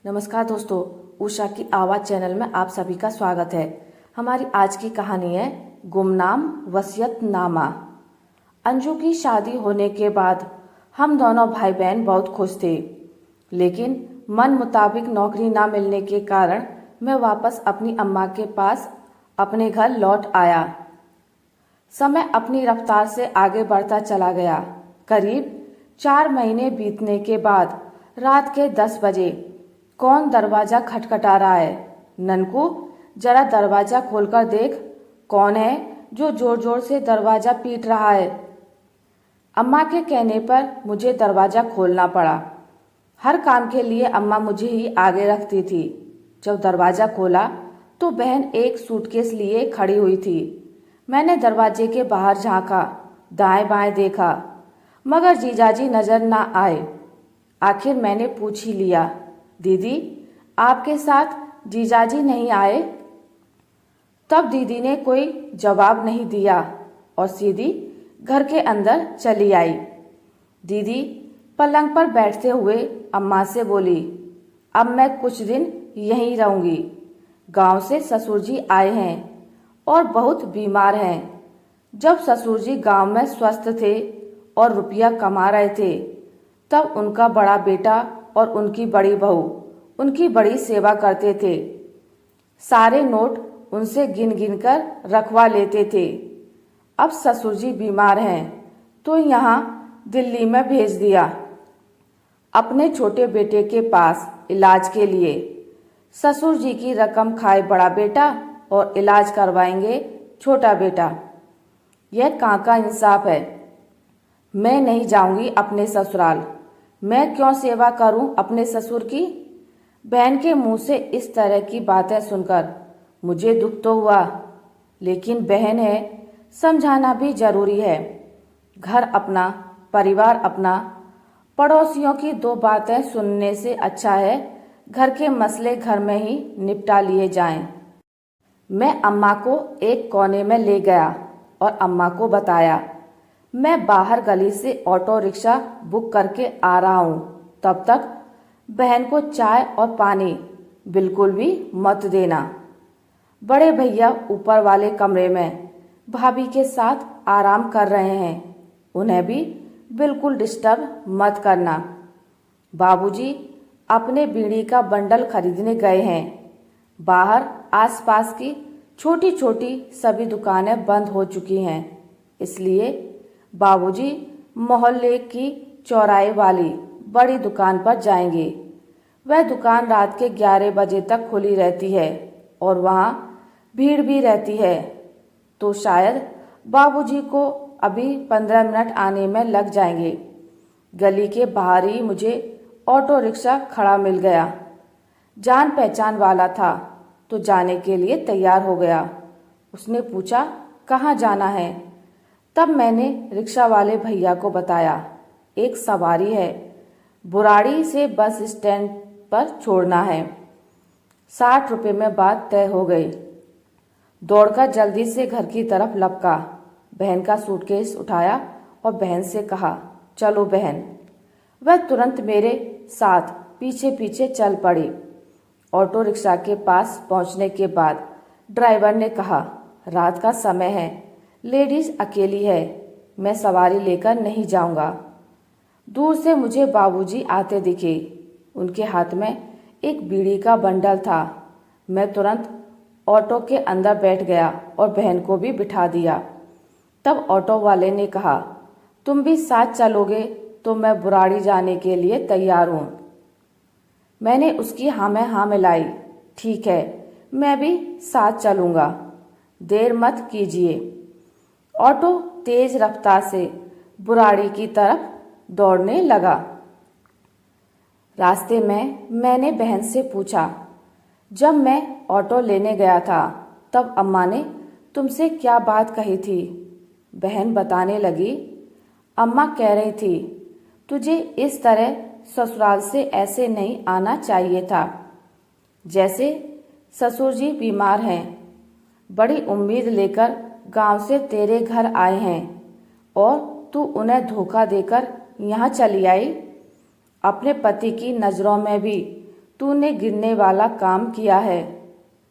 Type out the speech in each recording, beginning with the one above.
नमस्कार दोस्तों, उषा की आवाज़ चैनल में आप सभी का स्वागत है। हमारी आज की कहानी है गुमनाम वसीयतनामा। अंजू की शादी होने के बाद हम दोनों भाई बहन बहुत खुश थे, लेकिन मन मुताबिक नौकरी ना मिलने के कारण मैं वापस अपनी अम्मा के पास अपने घर लौट आया। समय अपनी रफ्तार से आगे बढ़ता चला गया। करीब 4 महीने बीतने के बाद रात के 10 बजे कौन दरवाजा खटखटा रहा है? ननकू, जरा दरवाजा खोलकर देख, कौन है जो जोर जोर से दरवाजा पीट रहा है? अम्मा के कहने पर मुझे दरवाजा खोलना पड़ा। हर काम के लिए अम्मा मुझे ही आगे रखती थी। जब दरवाजा खोला तो बहन एक सूटकेस लिए खड़ी हुई थी। मैंने दरवाजे के बाहर झांका, दाएं बाएं देखा, मगर जीजाजी नजर ना आए। आखिर मैंने पूछ ही लिया, दीदी, आपके साथ जीजाजी नहीं आए? तब दीदी ने कोई जवाब नहीं दिया और सीधी घर के अंदर चली आई। दीदी पलंग पर बैठते हुए अम्मा से बोली, अब मैं कुछ दिन यहीं रहूंगी। गांव से ससुर जी आए हैं और बहुत बीमार हैं। जब ससुर जी गांव में स्वस्थ थे और रुपया कमा रहे थे, तब उनका बड़ा बेटा और उनकी बड़ी बहू उनकी बड़ी सेवा करते थे। सारे नोट उनसे गिन गिन कर रखवा लेते थे। अब ससुर जी बीमार हैं तो यहाँ दिल्ली में भेज दिया अपने छोटे बेटे के पास इलाज के लिए। ससुर जी की रकम खाए बड़ा बेटा और इलाज करवाएंगे छोटा बेटा। यह कहाँ का इंसाफ है? मैं नहीं जाऊंगी अपने ससुराल। मैं क्यों सेवा करूं अपने ससुर की? बहन के मुंह से इस तरह की बातें सुनकर मुझे दुख तो हुआ, लेकिन बहन है, समझाना भी जरूरी है। घर अपना, परिवार अपना। पड़ोसियों की 2 बातें सुनने से अच्छा है घर के मसले घर में ही निपटा लिए जाएं। मैं अम्मा को एक कोने में ले गया और अम्मा को बताया, मैं बाहर गली से ऑटो रिक्शा बुक करके आ रहा हूँ। तब तक बहन को चाय और पानी बिल्कुल भी मत देना। बड़े भैया ऊपर वाले कमरे में भाभी के साथ आराम कर रहे हैं, उन्हें भी बिल्कुल डिस्टर्ब मत करना। बाबूजी अपने बीड़ी का बंडल खरीदने गए हैं। बाहर आसपास की छोटी छोटी सभी दुकानें बंद हो चुकी हैं, इसलिए बाबूजी मोहल्ले की चौराहे वाली बड़ी दुकान पर जाएंगे। वह दुकान रात के 11 बजे तक खुली रहती है और वहाँ भीड़ भी रहती है, तो शायद बाबूजी को अभी 15 मिनट आने में लग जाएंगे। गली के बाहर ही मुझे ऑटो रिक्शा खड़ा मिल गया। जान पहचान वाला था तो जाने के लिए तैयार हो गया। उसने पूछा, कहाँ जाना है? तब मैंने रिक्शा वाले भैया को बताया, एक सवारी है, बुराड़ी से बस स्टैंड पर छोड़ना है। 60 रुपये में बात तय हो गई। दौड़कर जल्दी से घर की तरफ लपका। बहन का सूटकेस उठाया और बहन से कहा, चलो बहन। वह तुरंत मेरे साथ पीछे पीछे चल पड़ी। ऑटो रिक्शा के पास पहुंचने के बाद ड्राइवर ने कहा, रात का समय है, लेडीज अकेली है, मैं सवारी लेकर नहीं जाऊंगा। दूर से मुझे बाबूजी आते दिखे। उनके हाथ में एक बीड़ी का बंडल था। मैं तुरंत ऑटो के अंदर बैठ गया और बहन को भी बिठा दिया। तब ऑटो वाले ने कहा, तुम भी साथ चलोगे तो मैं बुराड़ी जाने के लिए तैयार हूँ। मैंने उसकी हाँ में हाँ मिलाई। ठीक है, मैं भी साथ चलूँगा, देर मत कीजिए। ऑटो तेज रफ्तार से बुराड़ी की तरफ दौड़ने लगा। रास्ते में मैंने बहन से पूछा, जब मैं ऑटो लेने गया था तब अम्मा ने तुमसे क्या बात कही थी? बहन बताने लगी, अम्मा कह रही थी, तुझे इस तरह ससुराल से ऐसे नहीं आना चाहिए था। जैसे ससुर जी बीमार हैं, बड़ी उम्मीद लेकर गांव से तेरे घर आए हैं और तू उन्हें धोखा देकर यहाँ चली आई। अपने पति की नज़रों में भी तूने गिरने वाला काम किया है।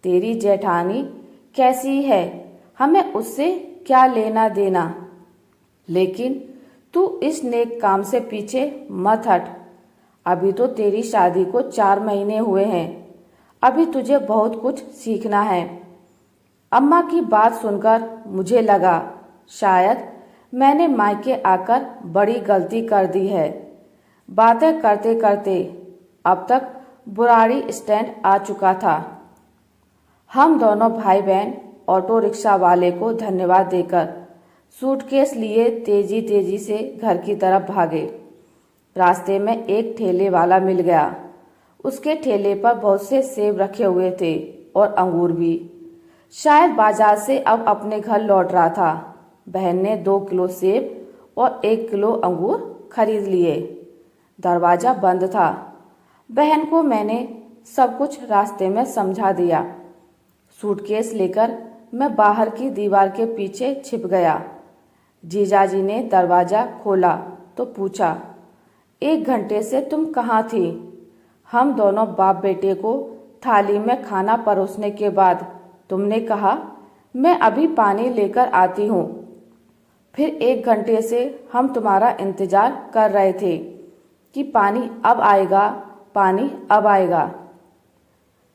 तेरी जेठानी कैसी है, हमें उससे क्या लेना देना। लेकिन तू इस नेक काम से पीछे मत हट। अभी तो तेरी शादी को 4 महीने हुए हैं। अभी तुझे बहुत कुछ सीखना है। अम्मा की बात सुनकर मुझे लगा शायद मैंने मायके आकर बड़ी गलती कर दी है। बातें करते करते अब तक बुराड़ी स्टैंड आ चुका था। हम दोनों भाई बहन ऑटो रिक्शा वाले को धन्यवाद देकर सूटकेस लिए तेजी तेजी से घर की तरफ भागे। रास्ते में एक ठेले वाला मिल गया। उसके ठेले पर बहुत से सेब रखे हुए थे और अंगूर भी। शायद बाजार से अब अपने घर लौट रहा था। बहन ने 2 किलो सेब और 1 किलो अंगूर खरीद लिए। दरवाजा बंद था। बहन को मैंने सब कुछ रास्ते में समझा दिया। सूटकेस लेकर मैं बाहर की दीवार के पीछे छिप गया। जीजाजी ने दरवाजा खोला तो पूछा, 1 घंटे से तुम कहाँ थी? हम दोनों बाप बेटे को थाली में खाना परोसने के बाद तुमने कहा मैं अभी पानी लेकर आती हूँ। फिर 1 घंटे से हम तुम्हारा इंतजार कर रहे थे कि पानी अब आएगा, पानी अब आएगा।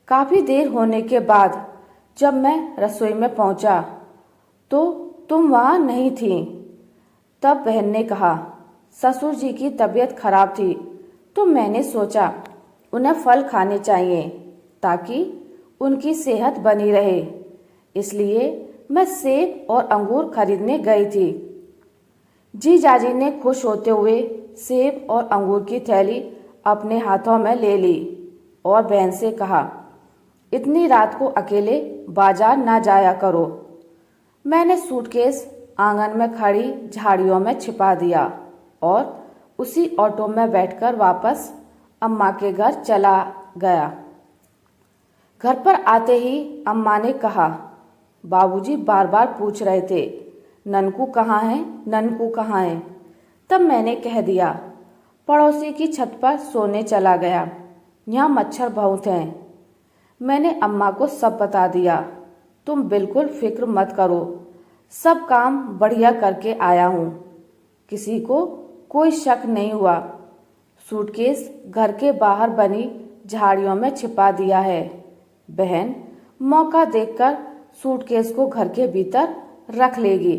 काफी देर होने के बाद जब मैं रसोई में पहुंचा तो तुम वहां नहीं थी। तब बहन ने कहा ससुर जी की तबीयत खराब थी तो मैंने सोचा उन्हें फल खाने चाहिए ताकि उनकी सेहत बनी रहे, इसलिए मैं सेब और अंगूर खरीदने गई थी। जीजाजी ने खुश होते हुए सेब और अंगूर की थैली अपने हाथों में ले ली और बहन से कहा, इतनी रात को अकेले बाजार ना जाया करो। मैंने सूटकेस आंगन में खड़ी झाड़ियों में छिपा दिया और उसी ऑटो में बैठकर वापस अम्मा के घर चला गया। घर पर आते ही अम्मा ने कहा, बाबूजी बार बार पूछ रहे थे ननकू कहाँ है, ननकू कहाँ है। तब मैंने कह दिया पड़ोसी की छत पर सोने चला गया, यहाँ मच्छर बहुत हैं। मैंने अम्मा को सब बता दिया। तुम बिल्कुल फिक्र मत करो, सब काम बढ़िया करके आया हूँ। किसी को कोई शक नहीं हुआ। सूटकेस घर के बाहर बनी झाड़ियों में छिपा दिया है। बहन मौका देखकर सूटकेस को घर के भीतर रख लेगी।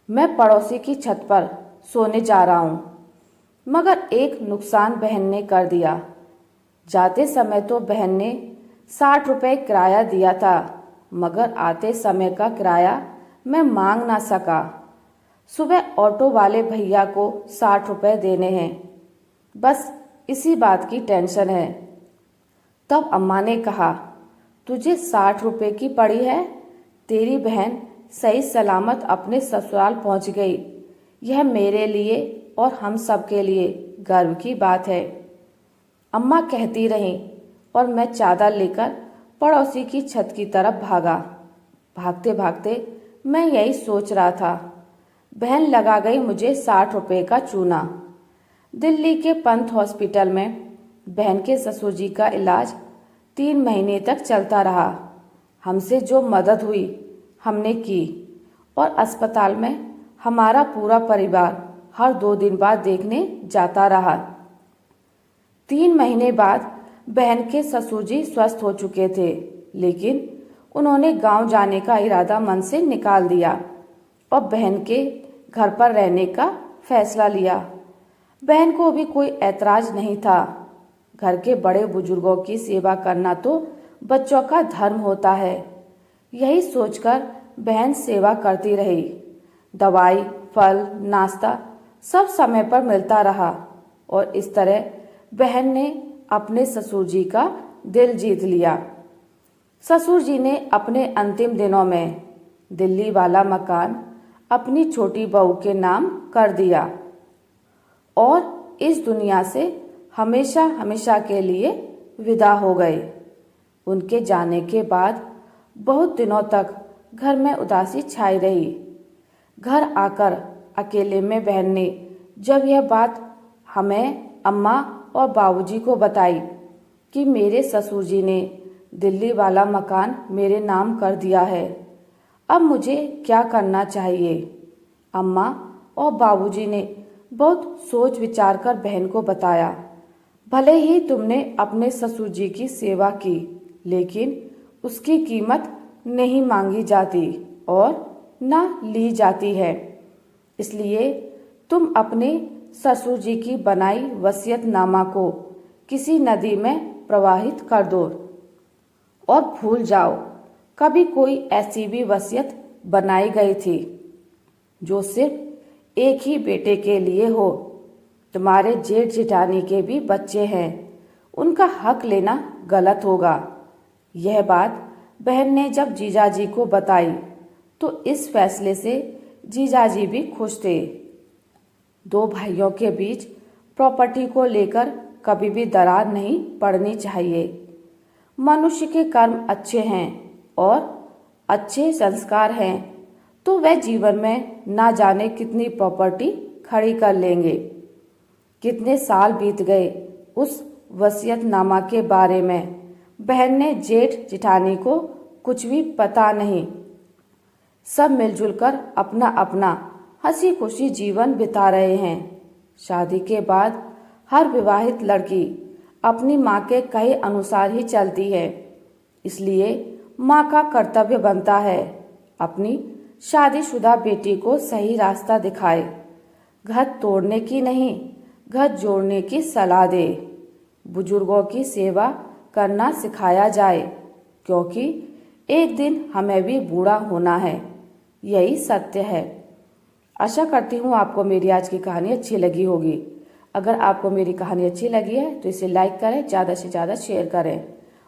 मैं पड़ोसी की छत पर सोने जा रहा हूँ, मगर एक नुकसान बहन ने कर दिया। जाते समय तो बहन ने 60 रुपए किराया दिया था, मगर आते समय का किराया मैं मांग ना सका। सुबह ऑटो वाले भैया को 60 रुपए देने हैं, बस इसी बात की टेंशन है। तब अम्मा ने कहा, तुझे 60 रुपए की पड़ी है, तेरी बहन सही सलामत अपने ससुराल पहुंच गई। यह मेरे लिए और हम सब के लिए गर्व की बात है। अम्मा कहती रहीं और मैं चादर लेकर पड़ोसी की छत की तरफ भागा। भागते भागते मैं यही सोच रहा था। बहन लगा गई मुझे 60 रुपए का चूना। दिल्ली के पंत हॉस्पिटल में बहन के ससुर जी का इलाज 3 महीने तक चलता रहा। हमसे जो मदद हुई हमने की और अस्पताल में हमारा पूरा परिवार हर 2 दिन बाद देखने जाता रहा। 3 महीने बाद बहन के ससुर जी स्वस्थ हो चुके थे, लेकिन उन्होंने गांव जाने का इरादा मन से निकाल दिया और बहन के घर पर रहने का फैसला लिया। बहन को भी कोई ऐतराज नहीं था। घर के बड़े बुजुर्गों की सेवा करना तो बच्चों का धर्म होता है। यही सोचकर बहन सेवा करती रही। दवाई, फल, नाश्ता सब समय पर मिलता रहा और इस तरह बहन ने अपने ससुर जी का दिल जीत लिया। ससुर जी ने अपने अंतिम दिनों में दिल्ली वाला मकान अपनी छोटी बहू के नाम कर दिया और इस दुनिया से हमेशा हमेशा के लिए विदा हो गए। उनके जाने के बाद बहुत दिनों तक घर में उदासी छाई रही। घर आकर अकेले में बहन ने जब यह बात हमें, अम्मा और बाबूजी को बताई कि मेरे ससुर जी ने दिल्ली वाला मकान मेरे नाम कर दिया है। अब मुझे क्या करना चाहिए? अम्मा और बाबूजी ने बहुत सोच विचार कर बहन को बताया। भले ही तुमने अपने ससुर जी की सेवा की, लेकिन उसकी कीमत नहीं मांगी जाती और न ली जाती है। इसलिए तुम अपने ससुर जी की बनाई वसीयतनामा को किसी नदी में प्रवाहित कर दो और भूल जाओ कभी कोई ऐसी भी वसीयत बनाई गई थी जो सिर्फ एक ही बेटे के लिए हो। तुम्हारे जेठ जेठानी के भी बच्चे हैं, उनका हक लेना गलत होगा। यह बात बहन ने जब जीजाजी को बताई तो इस फैसले से जीजाजी भी खुश थे। दो भाइयों के बीच प्रॉपर्टी को लेकर कभी भी दरार नहीं पड़नी चाहिए। मनुष्य के कर्म अच्छे हैं और अच्छे संस्कार हैं तो वह जीवन में ना जाने कितनी प्रॉपर्टी खड़ी कर लेंगे। कितने साल बीत गए उस वसीयतनामा के बारे में बहन ने जेठ जेठानी को कुछ भी पता नहीं। सब मिलजुल कर अपना अपना हंसी खुशी जीवन बिता रहे हैं। शादी के बाद हर विवाहित लड़की अपनी माँ के कहे अनुसार ही चलती है, इसलिए माँ का कर्तव्य बनता है अपनी शादीशुदा बेटी को सही रास्ता दिखाए, घर तोड़ने की नहीं घर जोड़ने की सलाह दे, बुजुर्गों की सेवा करना सिखाया जाए, क्योंकि एक दिन हमें भी बूढ़ा होना है, यही सत्य है। आशा करती हूँ आपको मेरी आज की कहानी अच्छी लगी होगी। अगर आपको मेरी कहानी अच्छी लगी है तो इसे लाइक करें, ज़्यादा से ज़्यादा शेयर करें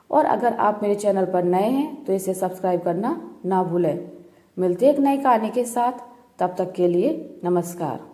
और अगर आप मेरे चैनल पर नए हैं तो इसे सब्सक्राइब करना ना भूलें। मिलते एक नई कहानी के साथ, तब तक के लिए नमस्कार।